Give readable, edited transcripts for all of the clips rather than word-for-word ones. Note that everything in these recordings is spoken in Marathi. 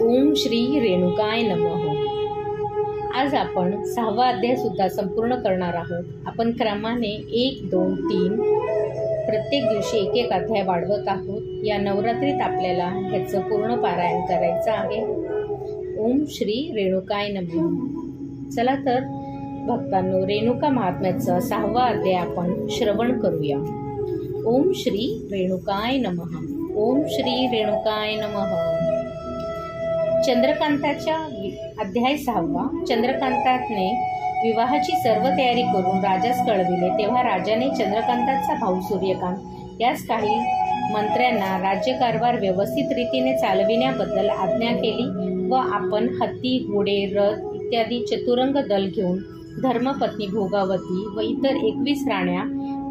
ओम श्री रेणुकाय नमः। आज आपण 6वा अध्याय सुद्धा संपूर्ण करणार आहोत। आपण क्रमाने 1, 2, 3 प्रत्येक दिवशी एक एक अध्याय वाढवत आहोत। या नवरात्रीत आपल्याला ह्याचं पूर्ण पारायण करायचं आहे। ओम श्री रेणुकाय नमः। चला तर भक्तांनो, रेणुका महात्म्याचा 6वा अध्याय आपण श्रवण करूया। ओम श्री रेणुकाय नमः। ओम श्री रेणुकाय नमः। चंद्रकांताच्या अध्याय 6वा। चंद्रकांताने विवाहाची सर्व तयारी करून राजास कळविले, तेव्हा राजाने चंद्रकांताचा भाऊ सूर्यकांत यास काही मंत्र्यांना राज्यकारभार व्यवस्थित रीतीने चालविण्याबद्दल आज्ञा केली व आपण हत्ती, घोडे, रथ इत्यादी चतुरंग दल घेऊन धर्मपत्नी भोगावती व इतर 21 राण्या,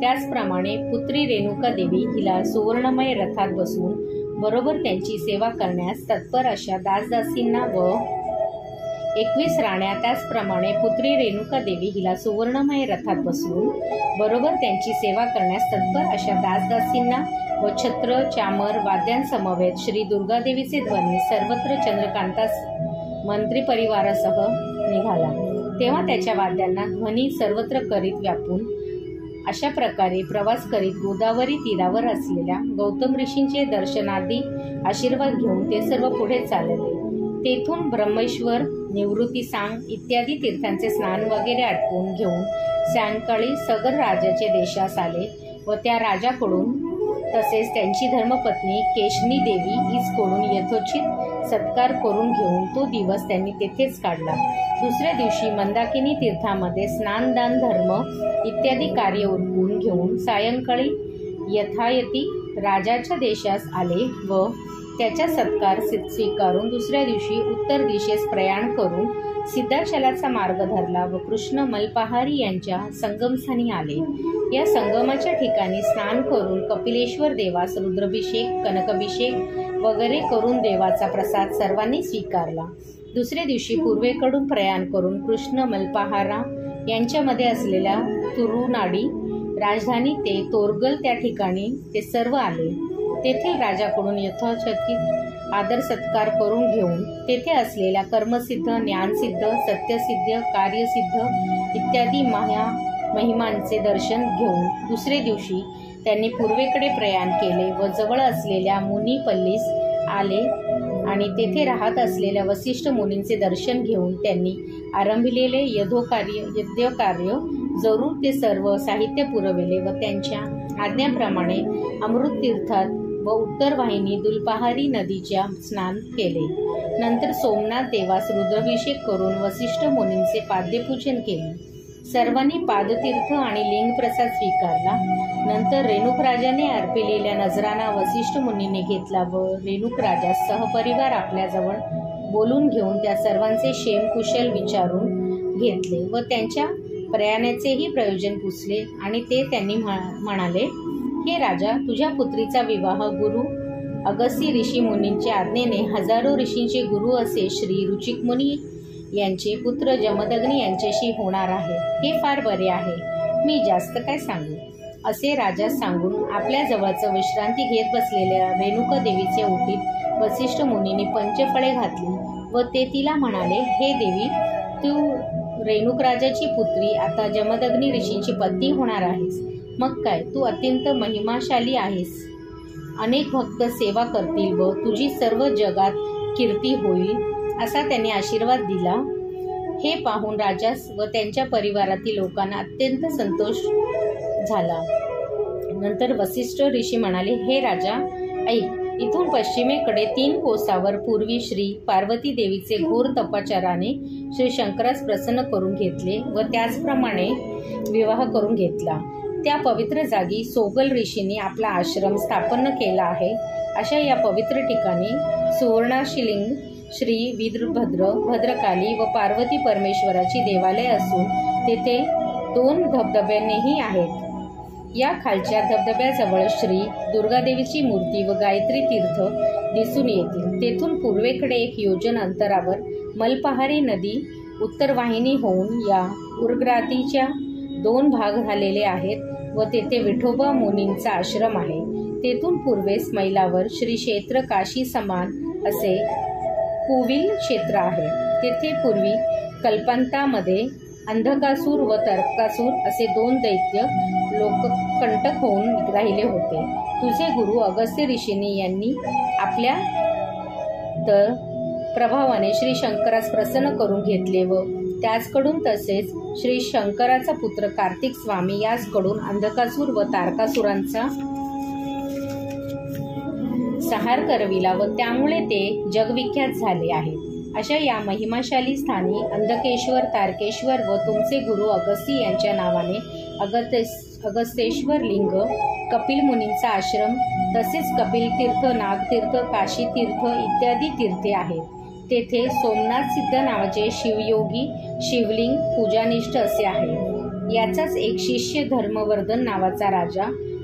त्याचप्रमाणे पुत्री रेणुका देवी हिला सुवर्णमय रथात बसवून बरोबर त्यांची सेवा करण्यास तत्पर अशा दासदासींना व 21 राण्या, त्याचप्रमाणे पुत्री रेणुका देवी हिला सुवर्णमय रथात बसवून बरोबर त्यांची सेवा करण्यास तत्पर अशा दासदासींना व छत्र, चामर, वाद्यांसमवेत श्री दुर्गादेवीचे ध्वनी सर्वत्र चंद्रकांतास मंत्री परिवारासह निघाला। तेव्हा त्याच्या वाद्यांना ध्वनी सर्वत्र करीत व्यापून अशा प्रकारे प्रवास करीत गोदावरी तीरावर असलेल्या गौतम ऋषींचे दर्शनादी आशीर्वाद घेऊन ते सर्व पुढे चालले। तेथून ब्रह्मेश्वर, निवृत्ती सांग इत्यादी तीर्थांचे स्नान वगैरे आटपून घेऊन सायंकाळी सगर राजाचे देशास आले व त्या राजाकडून तसेच त्यांची धर्मपत्नी केशनी देवी हिचकडून यथोचित सत्कार करून घेऊन तो दिवस त्यांनी तेथेच काढला। दुसऱ्या दिवशी मंदाकिनी तीर्थामध्ये स्नान, दान, धर्म इत्यादी कार्य उरकून घेऊन सायंकाळी यथायती राजाच्या देशास आले व त्याचा सत्कार स्वीकारून दुसऱ्या दिवशी उत्तर दिशेस प्रयाण करून सिद्धाचलाचा मार्ग धरला व कृष्ण मलपहारी यांच्या संगमस्थानी आले। या संगमाच्या ठिकाणी स्नान करून कपिलेश्वर देवास रुद्राभिषेक, कनकाभिषेक वगैरे करून देवाचा प्रसाद सर्वांनी स्वीकारला। दुसऱ्या दिवशी पूर्वेकडून प्रयाण करून कृष्ण मलपहारा यांच्यामध्ये असलेल्या तुरुनाडी राजधानी ते तोरगल त्या ठिकाणी ते सर्व आले। तेथील राजाकडून यथोचित आदर सत्कार करून घेऊन तेथे असलेल्या कर्मसिद्ध, ज्ञानसिद्ध, सत्यसिद्ध, कार्यसिद्ध इत्यादी महिमांचे दर्शन घेऊन दुसरे दिवशी त्यांनी पूर्वेकडे प्रयाण केले व जवळ असलेल्या मुनीपल्लीस आले आणि तेथे राहत असलेल्या वसिष्ठ मुनींचे दर्शन घेऊन त्यांनी आरंभिलेले यज्ञकार्य जरूर ते सर्व साहित्य पुरविले व त्यांच्या आज्ञेप्रमाणे अमृत तीर्थात व उत्तर वाहिनी दुलपहारी नदीच्या स्नान केले। नंतर सोमनाथ देवास रुद्राभिषेक करून वसिष्ठ मुनींचे पाद्यपूजन केले। सर्वांनी पादतीर्थ आणि लिंगप्रसाद स्वीकारला। नंतर रेणुकराजाने अर्पिलेल्या नजराना वसिष्ठ मुनींनी घेतला व रेणुकराजा सहपरिवार आपल्याजवळ बोलून घेऊन त्या सर्वांचे क्षेमकुशल विचारून घेतले व त्यांच्या प्रयाणाचेही प्रयोजन पुसले आणि ते त्यांनी म्हणाले, हे राजा, तुझ्या पुत्रीचा विवाह गुरु अगस्ती ऋषी मुनींच्या आज्ञेने हजारो ऋषींचे गुरु असे श्री रुचिक मुनी यांचे पुत्र जमदग्नी यांच्याशी होणार आहे। हे फार बरे आहे, मी जास्त काय सांगू, असे राजा सांगून आपल्या जवळचं विश्रांती घेत बसलेल्या रेणुका देवीचे ओटीत वसिष्ठ मुनींनी पंचफळे घातली व ते तिला म्हणाले, हे देवी, तू रेणुकराजाची पुत्री आता जमदग्नी ऋषींची पत्नी होणार आहेस। मग काय, तू अत्यंत महिमाशाली आहेस। अनेक भक्त सेवा करतील व तुझी सर्व जगात कीर्ती होईल, असा त्यांनी आशीर्वाद दिला। हे पाहून राजास व त्यांच्या परिवारातील लोकांना अत्यंत संतोष झाला। नंतर वसिष्ठ ऋषी म्हणाले, हे राजा, ऐक, इथून पश्चिमेकडे 3 कोसावर पूर्वी श्री पार्वती देवीचे घोर तपाचाराने श्री शंकरास प्रसन्न करून घेतले व त्याचप्रमाणे विवाह करून घेतला। त्या पवित्र जागी सोगल ऋषींनी आपला आश्रम स्थापन केला आहे। अशा या पवित्र ठिकाणी सुवर्णाशिलिंग श्री वीरभद्र, भद्रकाली व पार्वती परमेश्वराची देवालय असून तेथे 2 धबधब्यांनीही आहेत। या खालच्या धबधब्याजवळ श्री दुर्गादेवीची मूर्ती व गायत्री तीर्थ दिसून येतील। तेथून पूर्वेकडे 1 योजन अंतरावर मलपहारी नदी उत्तरवाहिनी होऊन या उर्ग्रातीच्या 2 भाग झालेले आहेत व तेथे विठोबा मुनींचा आश्रम आहे। तेथून पूर्वेस मैलावर श्री क्षेत्र काशी समान असे कुविल क्षेत्र आहे. तेथे पूर्वी कल्पांतामध्ये अंधकासूर व तारकासूर असे 2 दैत्य लोककंटक होऊन राहिले होते. तुझे गुरु अगस्त्य ऋषींनी यांनी आपल्या प्रभावाने श्री शंकरास प्रसन्न करून घेतले व त्याचकडून तसेच श्री शंकराचा पुत्र कार्तिक स्वामी याचकडून अंधकासूर व तारकासुरांचा संहार करविला व त्यामुळे ते जगविख्यात झाले आहेत. अशा या महिमाशाली स्थानी अंधकेश्वर, तारकेश्वर व तुमचे गुरु अगस्ती यांच्या नावाने अगस्तेश्वर लिंग, कपिल मुनींचा आश्रम तसेच कपिल तीर्थ, नागतीर्थ, काशी तीर्थ इत्यादी तीर्थे आहेत. तेथे सोमनाथ सिद्ध नावाचे शिवयोगी शिवलिंग पूजानिष्ठ असे आहे. याचाच एक शिष्य धर्मवर्धन नावाचा राजा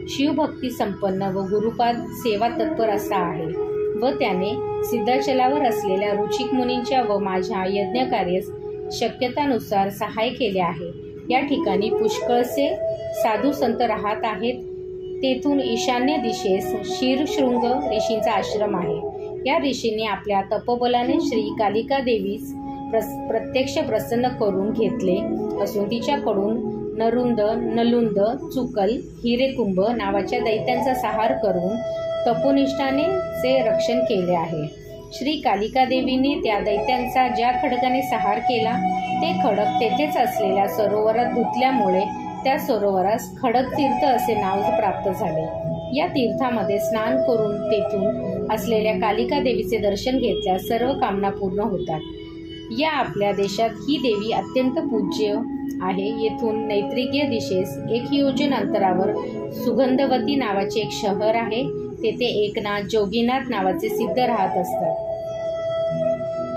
शिवभक्ती संपन्न व गुरुपाद सेवा तत्पर असा आहे व त्याने सिद्धाचलावर असलेल्या ऋषिक मुनींच्या व माझ्या यज्ञकार्यास शक्यतानुसार सहाय्य केले आहे. या ठिकाणी पुष्कळसे साधू संत राहत आहेत. तेथून ईशान्य दिशेस शीरशृंग ऋषींचा आश्रम आहे. या ऋषींनी आपल्या तपोबलाने श्री कालिका देवीस प्रत्यक्ष प्रसन्न करून घेतले असून तिच्याकडून नरुंद, नलुंद, चुकल, हिरेकुंभ नावाच्या दैत्यांचा संहार करून तपोनिष्ठाने चे रक्षण केले आहे. श्री कालिका देवीने त्या दैत्यांचा ज्या खडगाने संहार केला ते खडक तेथेच असलेल्या सरोवरात धुतल्यामुळे त्या सरोवरास खडक तीर्थ असे नाव प्राप्त झाले. या तीर्थामध्ये स्नान करून तेथून असलेल्या कालिका देवीचे दर्शन घेतल्यास सर्व कामना पूर्ण होतात. या आपल्या देशात ही देवी अत्यंत पूज्य आहे. येथून नैऋत्य दिशेस 1 योजन अंतरावर सुगंधवती नावाचे एक शहर आहे. तेथे एकनाथ, जोगीनाथ नावाचे सिद्ध राहत असतात.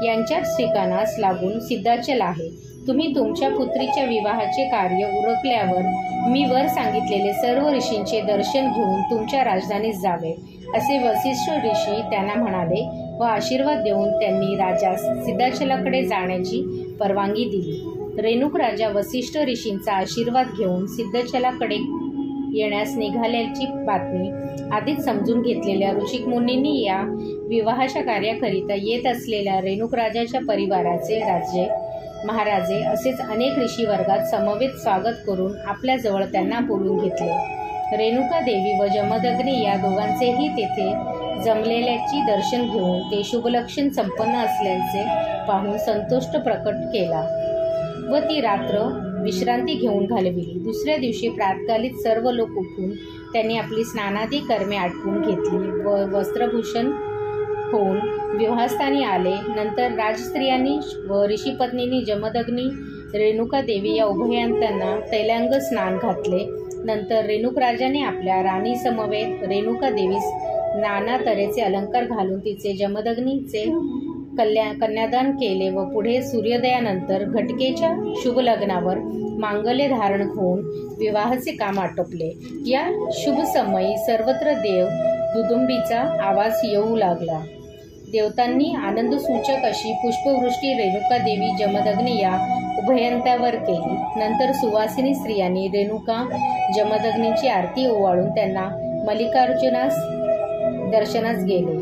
यांच्याच ठिकाणास लागून सिद्धाचल आहे. तुम्ही तुमच्या पुत्रीच्या विवाहाचे कार्य उरकल्यावर मी वर सांगितलेले सर्व ऋषींचे दर्शन घेऊन तुमच्या राजधानीस जावे असे वसिष्ठ ऋषी त्यांना म्हणाले व आशीर्वाद देऊन त्यांनी राजास सिद्धाचलाकडे जाण्याची परवानगी दिली. रेणुक राजा वसिष्ठ ऋषींचा आशीर्वाद घेऊन सिद्धाचलाकडे येण्यास निघाल्याची बातमी आधीच समजून घेतलेल्या ऋषिक मुनींनी या विवाहाच्या कार्याकरिता येत असलेल्या रेणुक राजाच्या परिवाराचे राजे, महाराजे असेच अनेक ऋषी वर्गात समवेत स्वागत करून आपल्याजवळ त्यांना बोलून घेतले. रेणुका देवी व जमदग्नी या दोघांचेही तेथे जमलेल्याची दर्शन घेऊन ते शुभलक्षण संपन्न असल्याचे पाहून संतुष्ट प्रकट केला व ती रात्र विश्रांती घेऊन घालविली. दुसऱ्या दिवशी प्रातकालीत सर्व लोक उठून त्यांनी आपली स्नानादी कर्मे आटपून घेतली व वस्त्रभूषण होऊन विवाहस्थानी आले. नंतर राजस्त्रियांनी व ऋषीपत्नींनी जमदग्नी, रेणुका देवी या उभयांतना तैलांग स्नान घातले. नंतर रेणुक राजाने आपल्या राणी समवेत रेणुका देवीस नाना तऱ्हेचे अलंकार घालून तिचे जमदग्नीचे कन्यादान केले व पुढे सूर्योदयानंतर घटकेच्या शुभ लग्नावर मांगल्य धारण होऊन विवाहाचे काम आटोपले. या शुभ समयी सर्वत्र देव दुदुंबीचा आवाज येऊ लागला. देवतांनी आनंदसूचक अशी पुष्पवृष्टी रेणुका देवी जमदग्नी या उभयंतावर केली. नंतर सुवासिनी स्त्रियांनी रेणुका जमदग्नींची आरती ओवाळून त्यांना मल्लिकार्जुनास दर्शनास गेले.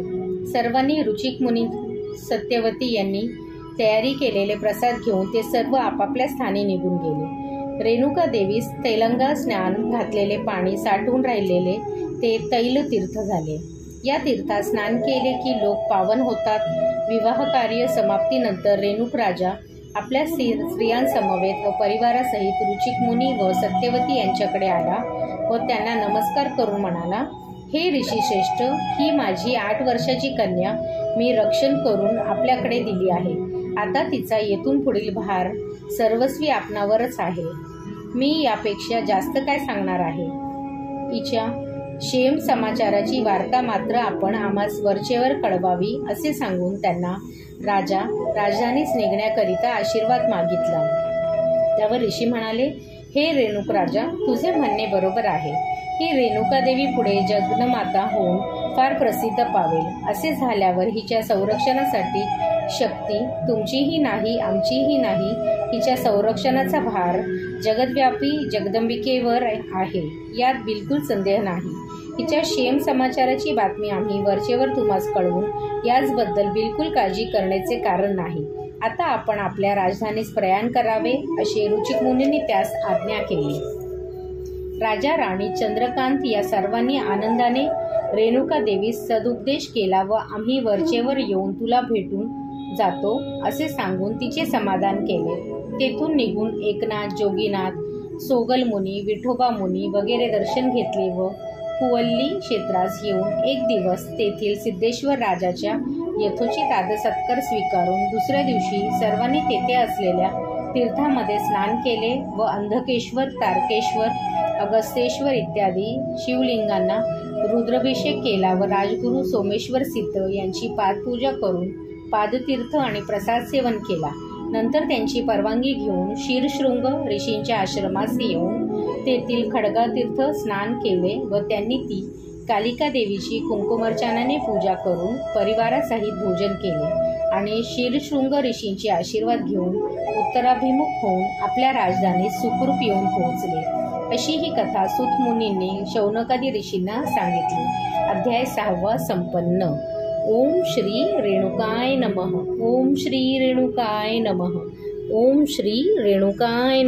सर्वांनी ऋषिक मुनी सत्यवती यांनी तयारी केलेले प्रसाद घेऊन ते सर्व आपापल्या स्थानी निघून गेले. रेणुका देवीस तैलंगा स्नान घातलेले पाणी साठवून राहिलेले ते तैलतीर्थ झाले. या तीर्थात स्नान केले की लोक पावन होतात. विवाह कार्य समाप्तीनंतर रेणुक राजा आपल्या स्त्रियांसमवेत व परिवारासहित ऋषिक मुनी व सत्यवती यांच्याकडे आला व त्यांना नमस्कार करून म्हणाला, हे ऋषीश्रेष्ठ, ही माझी 8 वर्षाची कन्या मी रक्षण करून आपल्याकडे दिली आहे. आता तिचा येथून पुढील भार सर्वस्वी आपणावरच आहे. मी यापेक्षा जास्त काय सांगणार आहे. हिच्या क्षेम समाचाराची वार्ता मात्र आपण आम्हास वरचेवर कळवावी असे सांगून त्यांना राजा राजधानीस निघण्याकरिता आशीर्वाद मागितला. त्यावर ऋषी म्हणाले, हे रेणुक राजा, तुझे म्हणणे बरोबर आहे. ही रेणुका देवी पुढे जगन्माता होऊन फार प्रसिद्ध पावेल. असे झाल्यावर हिच्या संरक्षणासाठी शक्ती तुमचीही नाही, आमचीही नाही. हिच्या संरक्षणाचा भार जगद्व्यापी जगदंबिकेवर आहे, यात बिलकुल संदेह नाही. हिच्या क्षेम समाचाराची बातमी आम्ही वरचेवर तुम्हास कळवून याचबद्दल बिलकुल काळजी करण्याचे कारण नाही. आता आपण आपल्या राजधानीस प्रयाण करावे असे ऋचिक मुनींनी त्यास आज्ञा केली. राजा राणी चंद्रकांत या सर्वांनी आनंदाने रेणुका देवीस सदुपदेश केला व आम्ही वरचेवर येऊन तुला भेटून जातो असे सांगून तिचे समाधान केले. तेथून निघून एकनाथ, जोगीनाथ, सोगल मुनी, विठोबा मुनी वगैरे दर्शन घेतले व कुवल्ली क्षेत्रास येऊन एक दिवस तेथील सिद्धेश्वर राजाच्या यथोचित आदरसत्कार स्वीकारून दुसऱ्या दिवशी सर्वांनी तेथे असलेल्या तीर्थामध्ये स्नान केले व अंधकेश्वर, तारकेश्वर, अगस्तेश्वर इत्यादी शिवलिंगांना रुद्राभिषेक केला व राजगुरू सोमेश्वर सिद्ध यांची पादपूजा करून पादतीर्थ आणि प्रसाद सेवन केला. नंतर त्यांची परवानगी घेऊन शीरशृंग ऋषींच्या आश्रमास येऊन तेथील खडगातीर्थ स्नान केले व त्यांनी ती कालिका देवीची कुंकुमार्चनाने पूजा करून परिवारासहित भोजन केले आणि शीरशृंग ऋषींचे आशीर्वाद घेऊन उत्तराभिमुख होऊन आपल्या राजधानीत सुखरूप येऊन पोहोचले. अशी ही कथा सूत मुनींनी शौनकादी ऋषींना सांगितली. अध्याय 6 संपन्न. ओम श्री रेणुकाय नमः. ओम श्री रेणुकाय नमः. ओम श्री रेणुकाय